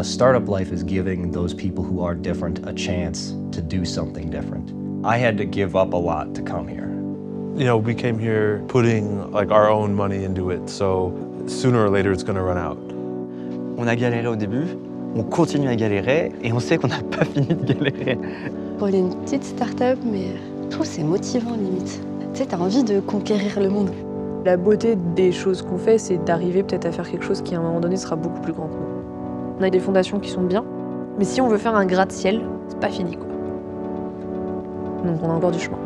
startup life is giving those people who are different a chance to do something different. I had to give up a lot to come here. You know, we came here putting like our own money into it, so sooner or later it's going to run out. On a galéré au début, on continue à galérer et on sait qu'on n'a pas fini de galérer. On est une petite start-up, mais je trouve c'est motivant limite. Tu sais, t'as envie de conquérir le monde. La beauté des choses qu'on fait, c'est d'arriver peut-être à faire quelque chose qui à un moment donné sera beaucoup plus grand que nous. On a des fondations qui sont bien, mais si on veut faire un gratte-ciel, c'est pas fini quoi. Donc on a encore du chemin.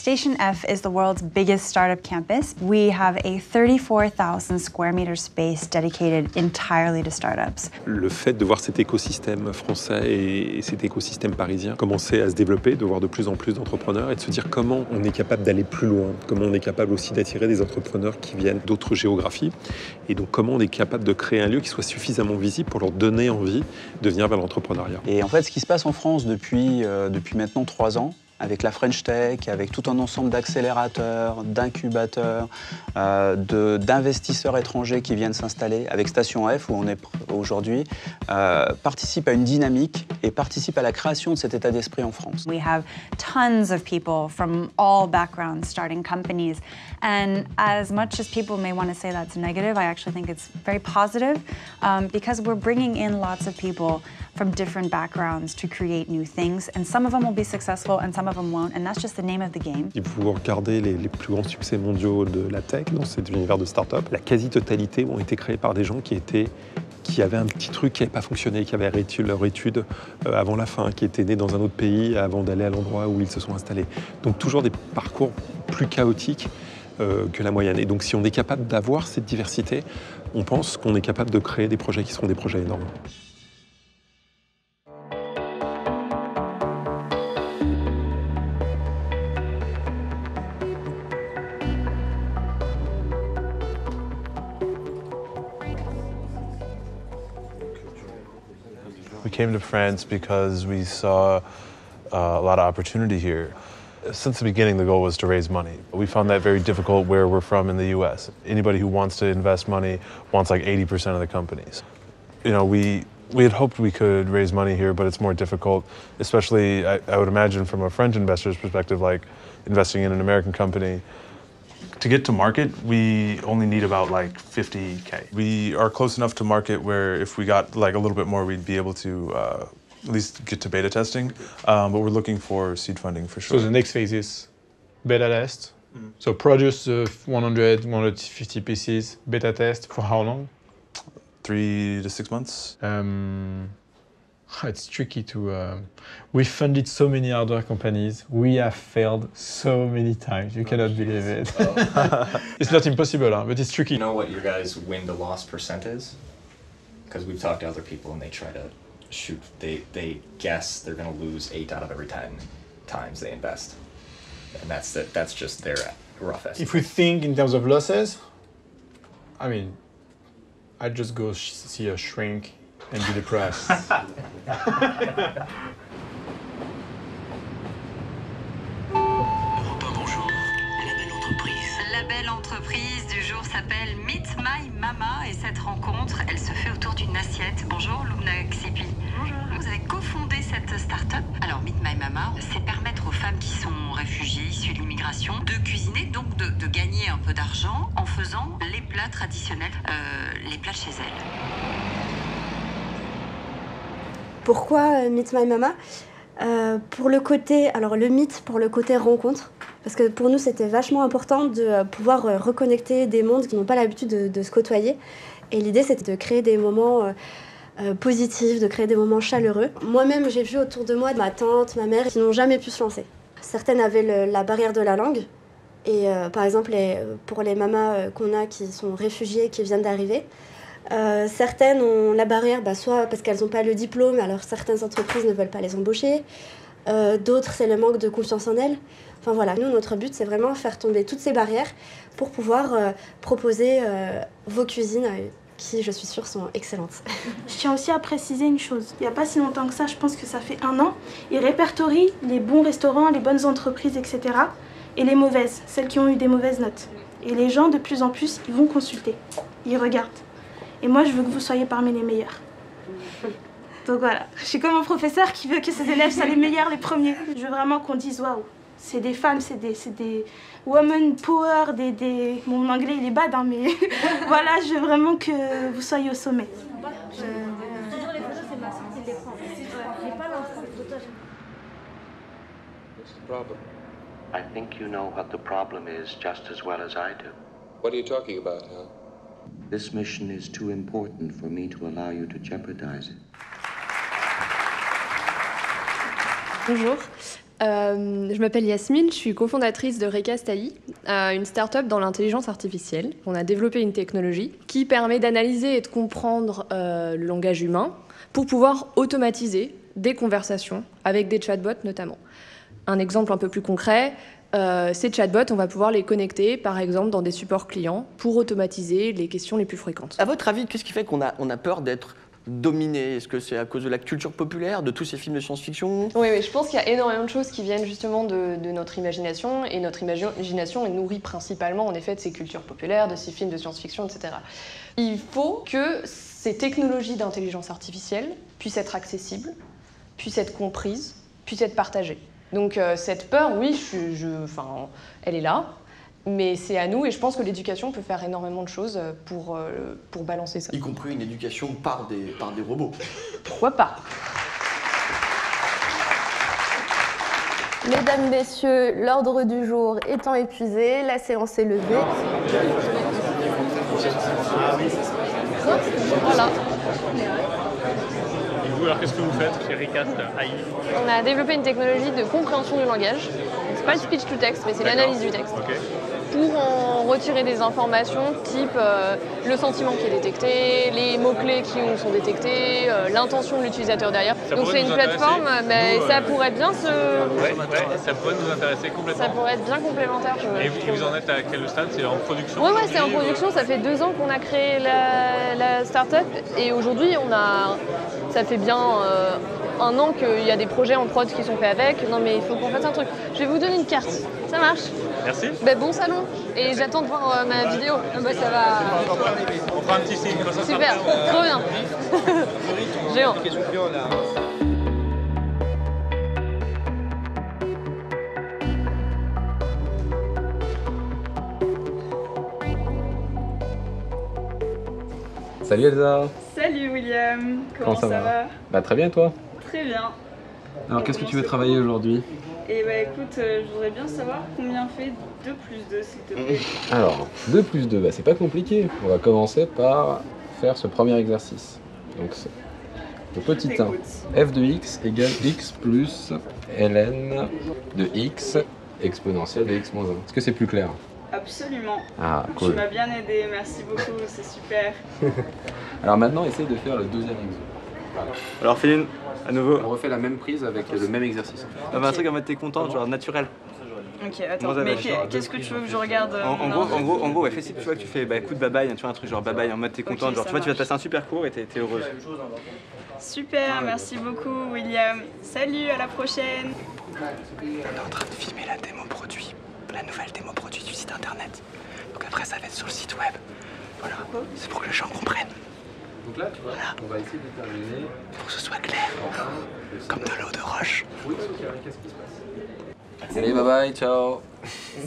Station F is the world's biggest startup campus. We have a 34,000 square meter space dedicated entirely to startups. Le fait de voir cet écosystème français et cet écosystème parisien commencer à se développer, de voir de plus en plus d'entrepreneurs et de se dire comment on est capable d'aller plus loin, comment on est capable aussi d'attirer des entrepreneurs qui viennent d'autres géographies et donc comment on est capable de créer un lieu qui soit suffisamment visible pour leur donner envie de venir vers l'entrepreneuriat. Et en fait, ce qui se passe en France depuis maintenant 3 ans, avec la French Tech, avec tout un ensemble d'accélérateurs, d'incubateurs, d'investisseurs étrangers qui viennent s'installer, avec Station F, où on est aujourd'hui, participe à une dynamique et participe à la création de cet état d'esprit en France. We have tons of people from all backgrounds starting companies. And as much as people may want to say that's negative, I actually think it's very positive because we're bringing in lots of people from different backgrounds to create new things. And some of them will be successful and some of them won't. And that's just the name of the game. Si vous regardez les plus grands succès mondiaux de la tech, dans cet univers de start-up, la quasi-totalité ont été créés par des gens qui avaient un petit truc qui n'avait pas fonctionné, qui avaient arrêté leur étude avant la fin, qui étaient nés dans un autre pays avant d'aller à l'endroit où ils se sont installés. Donc toujours des parcours plus chaotiques que la moyenne. Et donc si on est capable d'avoir cette diversité, on pense qu'on est capable de créer des projets qui seront des projets énormes. We came to France because we saw a lot of opportunity here. Since the beginning, the goal was to raise money. We found that very difficult where we're from in the US. Anybody who wants to invest money wants like 80% of the companies. You know, we had hoped we could raise money here, but it's more difficult, especially I would imagine from a French investor's perspective, like investing in an American company. To get to market, we only need about like 50K. We are close enough to market where if we got like a little bit more, we'd be able to at least get to beta testing. But we're looking for seed funding for sure. So the next phase is beta test. So produce 100, 150 pieces, beta test for how long? 3 to 6 months. It's tricky to... we funded so many hardware companies. We have failed so many times. You cannot believe it. It's not impossible, but it's tricky. You know what your guys' win-to-loss percent is? Because we've talked to other people and they try to shoot, they guess they're going to lose 8 out of every 10 times they invest. And that's just their rough estimate. If we think in terms of losses, I mean, I'd just go see a shrink and be depressed. La belle entreprise du jour s'appelle Meet My Mama et cette rencontre, elle se fait autour d'une assiette. Bonjour Lumna Xipi. Bonjour. Vous avez cofondé cette start-up. Alors Meet My Mama, c'est permettre aux femmes qui sont réfugiées, issues de l'immigration, de cuisiner, donc de gagner un peu d'argent en faisant les plats traditionnels, les plats de chez elles. Pourquoi Meet My Mama ? Pour le côté, alors le meet pour le côté rencontre, parce que pour nous c'était vachement important de pouvoir reconnecter des mondes qui n'ont pas l'habitude de se côtoyer. Et l'idée c'était de créer des moments positifs, de créer des moments chaleureux. Moi-même j'ai vu autour de moi ma tante, ma mère qui n'ont jamais pu se lancer. Certaines avaient la barrière de la langue. Et par exemple pour les mamas qu'on a qui sont réfugiées, qui viennent d'arriver, certaines ont la barrière, soit parce qu'elles n'ont pas le diplôme, alors certaines entreprises ne veulent pas les embaucher. D'autres, c'est le manque de confiance en elles. Enfin voilà, nous, notre but, c'est vraiment faire tomber toutes ces barrières pour pouvoir proposer vos cuisines qui, je suis sûre, sont excellentes. Je tiens aussi à préciser une chose. Il n'y a pas si longtemps que ça, je pense que ça fait 1 an, ils répertorient les bons restaurants, les bonnes entreprises, etc. et les mauvaises, celles qui ont eu des mauvaises notes. Et les gens, de plus en plus, ils vont consulter, ils regardent. Et moi, je veux que vous soyez parmi les meilleurs. Donc voilà, je suis comme un professeur qui veut que ses élèves soient les meilleurs, les premiers. Je veux vraiment qu'on dise waouh, c'est des femmes, c'est des women power, Mon anglais il est bad, hein, mais voilà, je veux vraiment que vous soyez au sommet. I think you know what the problem is just as well as I do. What are you talking about, Hal? This mission is too important for me to allow you to jeopardize it. Bonjour, je m'appelle Yasmine, je suis cofondatrice de Recast AI, une start-up dans l'intelligence artificielle. On a développé une technologie qui permet d'analyser et de comprendre le langage humain pour pouvoir automatiser des conversations avec des chatbots notamment. Un exemple un peu plus concret, ces chatbots, on va pouvoir les connecter par exemple dans des supports clients pour automatiser les questions les plus fréquentes. À votre avis, qu'est-ce qui fait qu'on a peur d'être dominé? Est-ce que c'est à cause de la culture populaire, de tous ces films de science-fiction? Oui, je pense qu'il y a énormément de choses qui viennent justement de notre imagination, et notre imagination est nourrie principalement en effet de ces cultures populaires, de ces films de science-fiction, etc. Il faut que ces technologies d'intelligence artificielle puissent être accessibles, puissent être comprises, puissent être partagées. Donc cette peur, oui, elle est là, mais c'est à nous, et je pense que l'éducation peut faire énormément de choses pour balancer ça. Y compris une éducation par des robots. Pourquoi pas? Mesdames, Messieurs, l'ordre du jour étant épuisé, la séance est levée. Voilà. Et vous, alors qu'est-ce que vous faites chez Recast AI? On a développé une technologie de compréhension du langage. C'est pas le speech to text, mais c'est l'analyse du texte. Okay. Pour en retirer des informations type le sentiment qui est détecté, les mots-clés qui sont détectés, l'intention de l'utilisateur derrière. Donc c'est une plateforme, mais ça pourrait bien se... Ouais, ça pourrait nous intéresser complètement. Ça pourrait être bien complémentaire. Et vous en êtes à quel stade? C'est en production? Ouais, c'est en production. Ça fait 2 ans qu'on a créé la start-up et aujourd'hui, ça fait bien 1 an qu'il y a des projets en prod qui sont faits avec. Non mais il faut qu'on fasse un truc. Je vais vous donner une carte. Ça marche? Merci. Bon salon. Et j'attends de voir ma vidéo. Ça va. On fera un petit signe. Super, trop bien. Géant. Salut Elsa. Salut William. Comment ça va? Bah très bien, toi? Très bien. Alors qu'est-ce que tu veux travailler aujourd'hui? Eh bah écoute, je voudrais bien savoir combien fait 2 plus 2 s'il te plaît. Alors, 2 plus 2, bah c'est pas compliqué. On va commencer par faire ce premier exercice. Donc c'est le petit 1. f de x égale x plus ln de x exponentielle de x moins 1. Est-ce que c'est plus clair? Absolument. Ah, cool. Tu m'as bien aidé, merci beaucoup, c'est super. Alors maintenant, essaye de faire le deuxième exercice. Alors Féline, à nouveau. On refait la même prise avec le même exercice. Un truc en mode t'es content, genre naturel. Ok, attends, mais qu'est-ce que tu veux que je regarde En gros, ouais, fais si tu vois que tu fais écoute bye bye, tu vois un truc genre bye bye en mode t'es contente, genre tu vois tu vas te passer un super cours et t'es heureuse. Super, merci beaucoup William. Salut, à la prochaine. On est en train de filmer la démo produit, la nouvelle démo produit du site internet. Donc après ça va être sur le site web. Voilà, c'est pour que les gens comprennent. Donc là, tu vois, on va essayer de déterminer... Pour que ce soit clair, comme de l'eau de roche. Oui, qu'est-ce qui se passe? Allez, bye bye, ciao.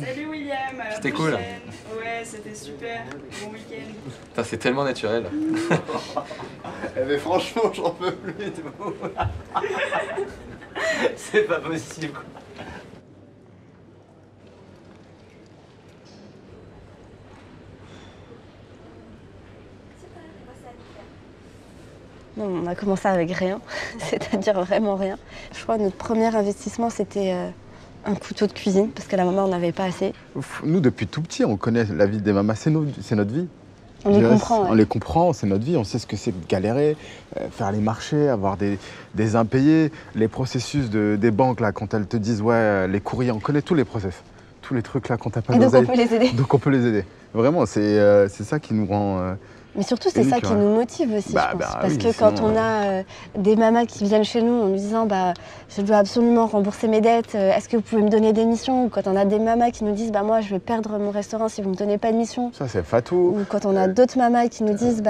Salut William, à la C'était cool. Ouais, c'était super. Bon week-end. Putain, c'est tellement naturel. Mais franchement, j'en peux plus de vous. C'est pas possible. Non, on a commencé avec rien, c'est-à-dire vraiment rien. Je crois que notre premier investissement, c'était un couteau de cuisine, parce que la maman, on n'avait pas assez. Nous, depuis tout petit, on connaît la vie des mamas, c'est notre vie. On les comprend. On les comprend, c'est notre vie, on sait ce que c'est de galérer, faire les marchés, avoir des impayés, les processus des banques, là, quand elles te disent, ouais, les courriers, on connaît tous les process, tous les trucs là, quand t'as pas d'oseille. Donc on peut les aider. Donc on peut les aider. Vraiment, c'est ça qui nous rend Mais surtout, c'est ça qui nous motive aussi, je pense. Parce que quand on a des mamas qui viennent chez nous en nous disant je dois absolument rembourser mes dettes, est-ce que vous pouvez me donner des missions? Ou quand on a des mamas qui nous disent moi, je vais perdre mon restaurant si vous ne me donnez pas de mission. Ça, c'est fatou. Ou quand on a d'autres mamas qui nous disent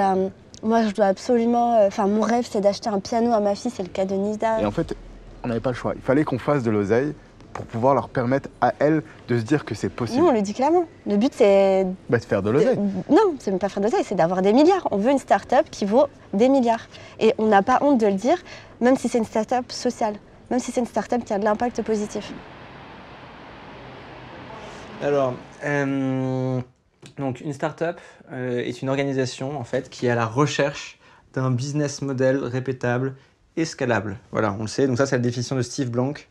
moi, je dois absolument. Mon rêve, c'est d'acheter un piano à ma fille, c'est le cas de Nida. Et en fait, on n'avait pas le choix. Il fallait qu'on fasse de l'oseille pour pouvoir leur permettre à elles de se dire que c'est possible. Nous, on le dit clairement. Le but, c'est... de faire de l'oseille. Non, c'est même pas faire de l'oseille, c'est d'avoir des milliards. On veut une start-up qui vaut des milliards. Et on n'a pas honte de le dire, même si c'est une start-up sociale, même si c'est une start-up qui a de l'impact positif. Alors, donc une start-up est une organisation en fait qui est à la recherche d'un business model répétable et scalable. Voilà, on le sait. Donc ça, c'est la définition de Steve Blank.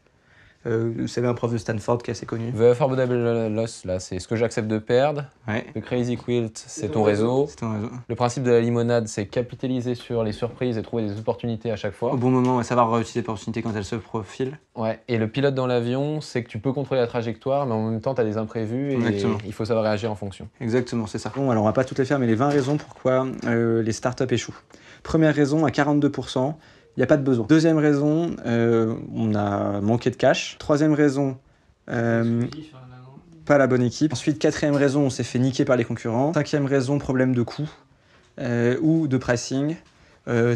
Vous savez, un prof de Stanford qui est assez connu. The Affordable Loss, là, c'est ce que j'accepte de perdre. Ouais. Le Crazy Quilt, c'est ton réseau. C'est ton réseau. Le principe de la limonade, c'est capitaliser sur les surprises et trouver des opportunités à chaque fois. Au bon moment, savoir utiliser l'opportunité quand elle se profile. Ouais. Et le pilote dans l'avion, c'est que tu peux contrôler la trajectoire, mais en même temps, tu as des imprévus et il faut savoir réagir en fonction. Exactement, c'est ça. Bon, alors on va pas toutes les faire, mais les 20 raisons pourquoi les startups échouent. Première raison, à 42%. Il n'y a pas de besoin. Deuxième raison, on a manqué de cash. Troisième raison, pas la bonne équipe. Ensuite, quatrième raison, on s'est fait niquer par les concurrents. Cinquième raison, problème de coût ou de pricing.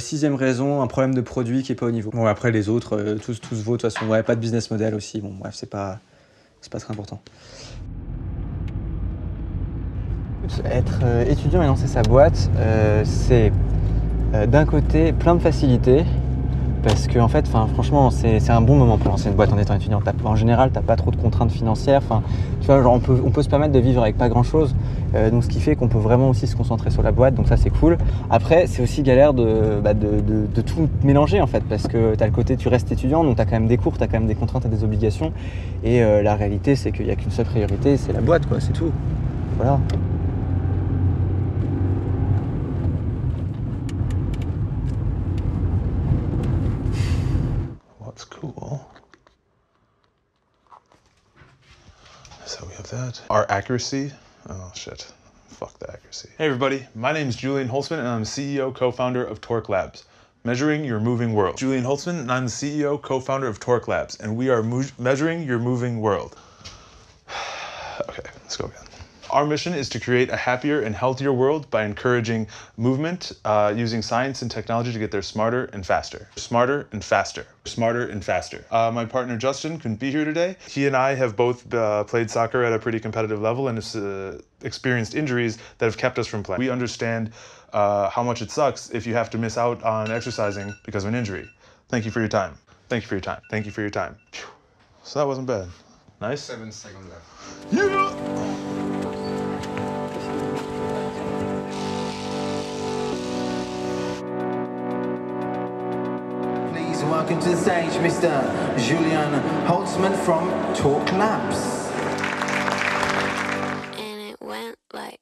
Sixième raison, un problème de produit qui n'est pas au niveau. Bon, après les autres, tous vaut de toute façon. Ouais, pas de business model aussi. Bon, bref, c'est pas très important. Être étudiant et lancer sa boîte, c'est d'un côté plein de facilités. Parce que en fait, franchement, c'est un bon moment pour lancer une boîte en étant étudiant. En général, tu n'as pas trop de contraintes financières. Tu vois, genre, on peut se permettre de vivre avec pas grand-chose. Donc, ce qui fait qu'on peut vraiment aussi se concentrer sur la boîte. Donc ça, c'est cool. Après, c'est aussi galère de tout mélanger en fait. Parce que tu as le côté, tu restes étudiant, donc tu as quand même des cours, tu as quand même des contraintes et des obligations. Et la réalité, c'est qu'il n'y a qu'une seule priorité, c'est la boîte, quoi. C'est tout. Voilà. That's cool. So we have that. Our accuracy. Oh shit. Fuck the accuracy. Hey everybody, my name is Julian Holtzman and I'm the CEO, co-founder of Torque Labs. Measuring your moving world. Julian Holtzman and I'm the CEO, co-founder of Torque Labs, and we are measuring your moving world. Okay, let's go again. Our mission is to create a happier and healthier world by encouraging movement, using science and technology to get there smarter and faster. Smarter and faster. Smarter and faster. My partner Justin couldn't be here today. He and I have both played soccer at a pretty competitive level and have experienced injuries that have kept us from playing. We understand how much it sucks if you have to miss out on exercising because of an injury. Thank you for your time. Thank you for your time. Thank you for your time. Phew. So that wasn't bad. Nice. 7 seconds left. Yeah! Welcome to the stage, Mr. Julian Holtzman from Torque Labs. And it went like...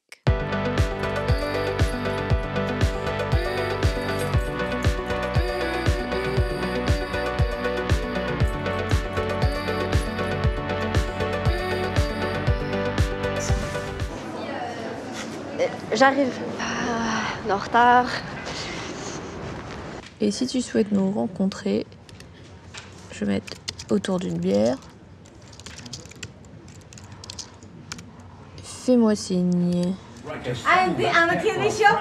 J'arrive. En retard. Et si tu souhaites nous rencontrer, je vais mettre autour d'une bière. Fais-moi signe. I'm a TV show.